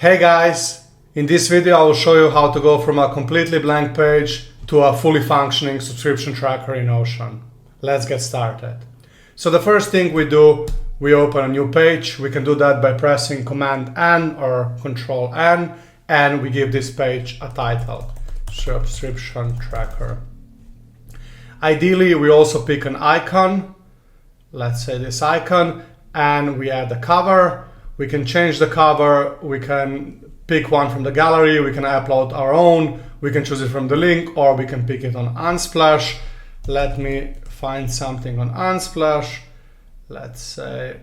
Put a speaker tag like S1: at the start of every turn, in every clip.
S1: Hey guys, in this video I will show you how to go from a completely blank page to a fully functioning subscription tracker in Notion. Let's get started. So the first thing we do, we open a new page. We can do that by pressing Command N or Control N, and we give this page a title, Subscription Tracker. Ideally, we also pick an icon, let's say this icon, and we add a cover. We can change the cover, we can pick one from the gallery, we can upload our own, we can choose it from the link, or we can pick it on Unsplash. Let me find something on Unsplash. Let's say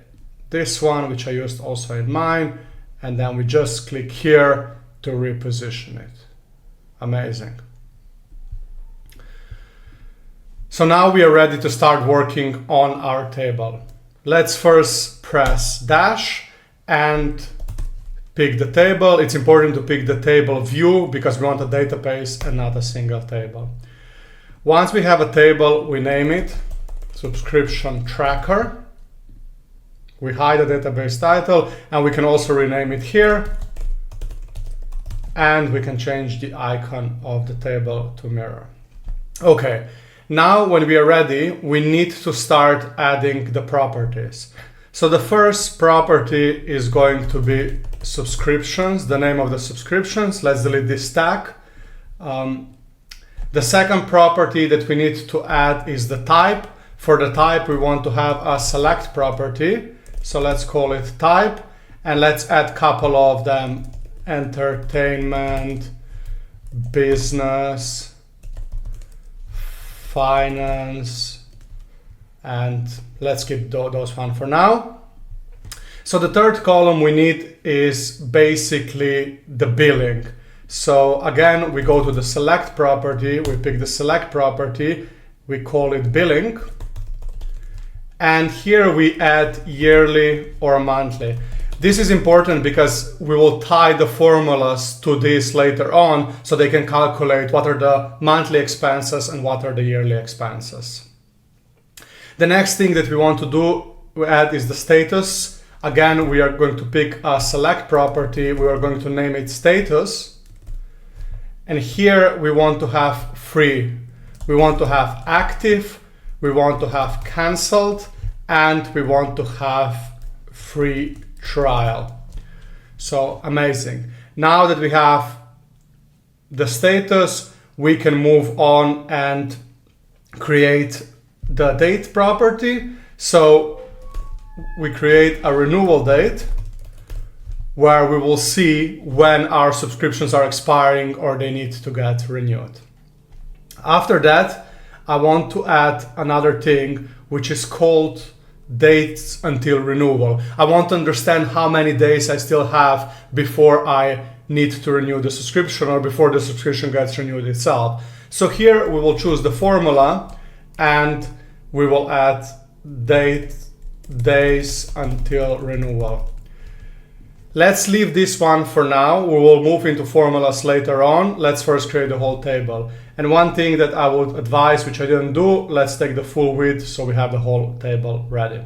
S1: this one, which I used also in mine, and then we just click here to reposition it. Amazing. So now we are ready to start working on our table. Let's first press dash and pick the table. It's important to pick the table view because we want a database and not a single table. Once we have a table, we name it subscription tracker. We hide the database title, and we can also rename it here. And we can change the icon of the table to mirror. Okay, now when we are ready, we need to start adding the properties. So the first property is going to be subscriptions, the name of the subscriptions. Let's delete this tag. The second property that we need to add is the type. For the type, we want to have a select property. So let's call it type, and let's add a couple of them: entertainment, business, finance, and let's keep those one for now. So the third column we need is basically the billing. So again, we go to the select property, we pick the select property, we call it billing. And here we add yearly or monthly. This is important because we will tie the formulas to this later on so they can calculate what are the monthly expenses and what are the yearly expenses. The next thing that we want to do, we add is the status. Again, we are going to pick a select property. We are going to name it status. And here we want to have free. We want to have active. We want to have canceled. And we want to have free trial. So amazing. Now that we have the status, we can move on and create the date property. So we create a renewal date where we will see when our subscriptions are expiring or they need to get renewed. After that, I want to add another thing which is called dates until renewal. I want to understand how many days I still have before I need to renew the subscription or before the subscription gets renewed itself. So here we will choose the formula and we will add days until renewal. Let's leave this one for now. We will move into formulas later on. Let's first create the whole table. And one thing that I would advise, which I didn't do, let's take the full width so we have the whole table ready.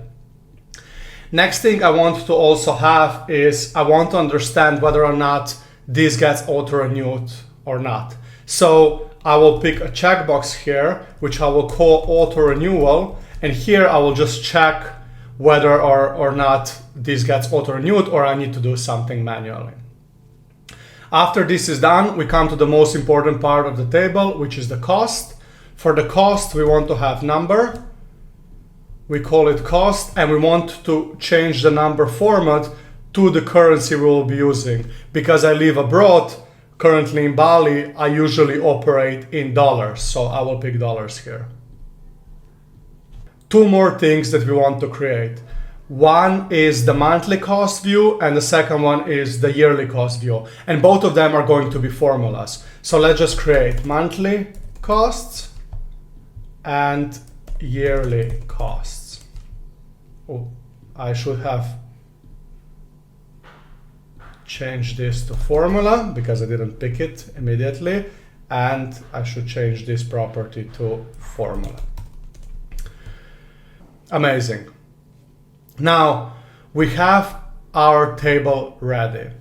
S1: Next thing I want to also have is I want to understand whether or not this gets auto-renewed or not. So I will pick a checkbox here, which I will call auto-renewal. And here I will just check whether or not this gets auto-renewed or I need to do something manually. After this is done, we come to the most important part of the table, which is the cost. For the cost, we want to have number. We call it cost, and we want to change the number format to the currency we will be using. Because I live abroad, currently in Bali, I usually operate in dollars, so I will pick dollars here. Two more things that we want to create. One is the monthly cost view and the second one is the yearly cost view. And both of them are going to be formulas. So let's just create monthly costs and yearly costs. Oh, I should have changed this to formula because I didn't pick it immediately. And I should change this property to formula. Amazing. Now we have our table ready.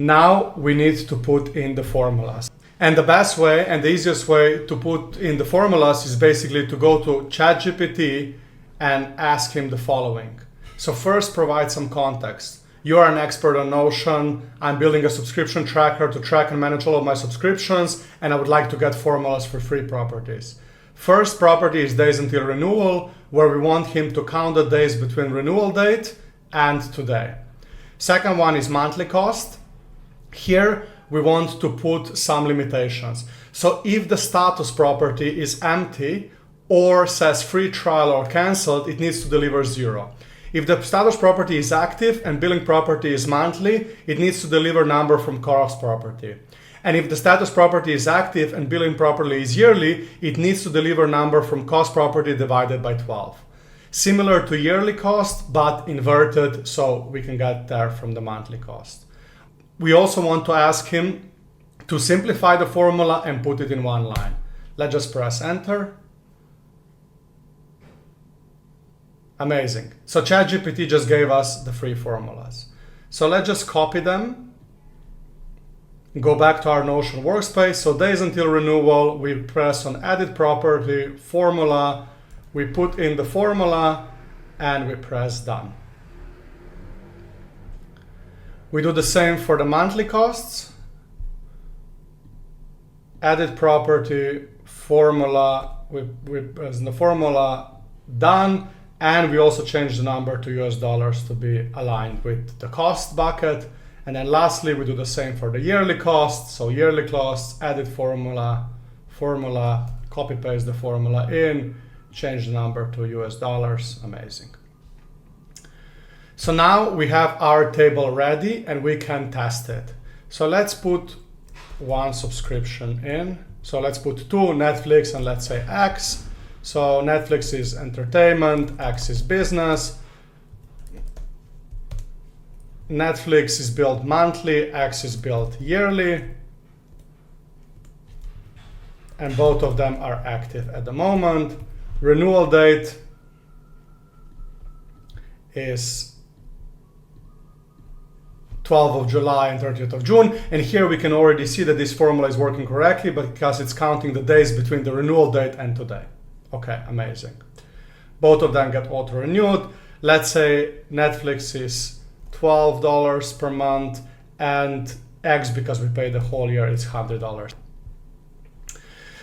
S1: Now we need to put in the formulas. And the best way and the easiest way to put in the formulas is basically to go to ChatGPT and ask him the following. So first, provide some context. You are an expert on Notion. I'm building a subscription tracker to track and manage all of my subscriptions, and I would like to get formulas for free properties. First property is days until renewal, where we want him to count the days between renewal date and today. Second one is monthly cost. Here we want to put some limitations. So if the status property is empty or says free trial or cancelled, it needs to deliver 0. If the status property is active and billing property is monthly, it needs to deliver number from cost property. And if the status property is active and billing property is yearly, it needs to deliver number from cost property divided by 12. Similar to yearly cost, but inverted, so we can get there from the monthly cost. We also want to ask him to simplify the formula and put it in one line. Let's just press enter. Amazing. So ChatGPT just gave us the free formulas. So let's just copy them. Go back to our Notion workspace. So days until renewal, we press on edit property, formula, we put in the formula and we press done. We do the same for the monthly costs. Edit property, formula, we press the formula, done. And we also change the number to US dollars to be aligned with the cost bucket. And then lastly, we do the same for the yearly costs. So yearly costs, edit formula, copy paste the formula in, change the number to US dollars. Amazing. So now we have our table ready and we can test it. So let's put one subscription in. So let's put 2, Netflix, and let's say X. So Netflix is entertainment, X is business. Netflix is billed monthly, X is billed yearly. And both of them are active at the moment. Renewal date is 12th of July and 30th of June. And here we can already see that this formula is working correctly because it's counting the days between the renewal date and today. Okay, amazing. Both of them get auto-renewed. Let's say Netflix is $12 per month and X, because we pay the whole year, it's $100.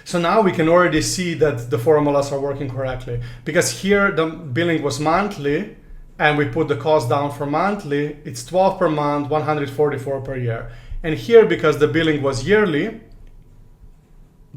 S1: So now we can already see that the formulas are working correctly, because here the billing was monthly and we put the cost down for monthly. It's 12 per month, 144 per year. And here, because the billing was yearly,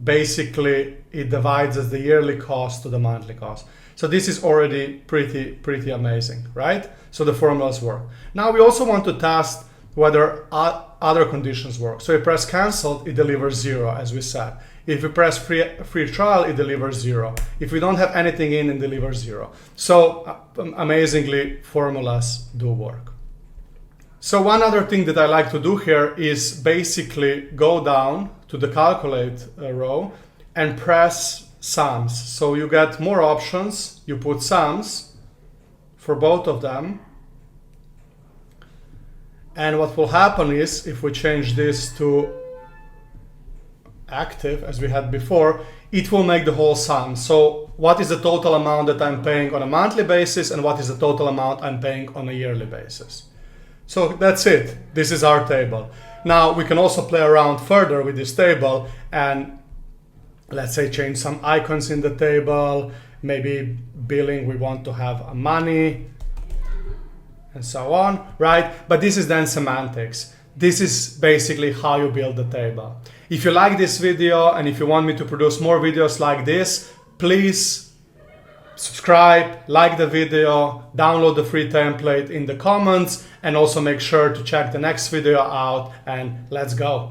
S1: basically it divides as the yearly cost to the monthly cost. So this is already pretty amazing, right? So the formulas work. Now we also want to test whether other conditions work. So if you press cancel, it delivers 0, as we said. If you press free trial, it delivers 0. If we don't have anything in, it delivers 0. So amazingly, formulas do work. So one other thing that I like to do here is basically go down to the calculate row and press sums. So you get more options, you put sums for both of them. And what will happen is, if we change this to active as we had before, it will make the whole sum. So what is the total amount that I'm paying on a monthly basis and what is the total amount I'm paying on a yearly basis? So that's it. This is our table. Now we can also play around further with this table and, let's say, change some icons in the table. Maybe billing, we want to have money and so on, right? But this is then semantics. This is basically how you build the table. If you like this video and if you want me to produce more videos like this, please subscribe, like the video, download the free template in the comments, and also make sure to check the next video out, and let's go.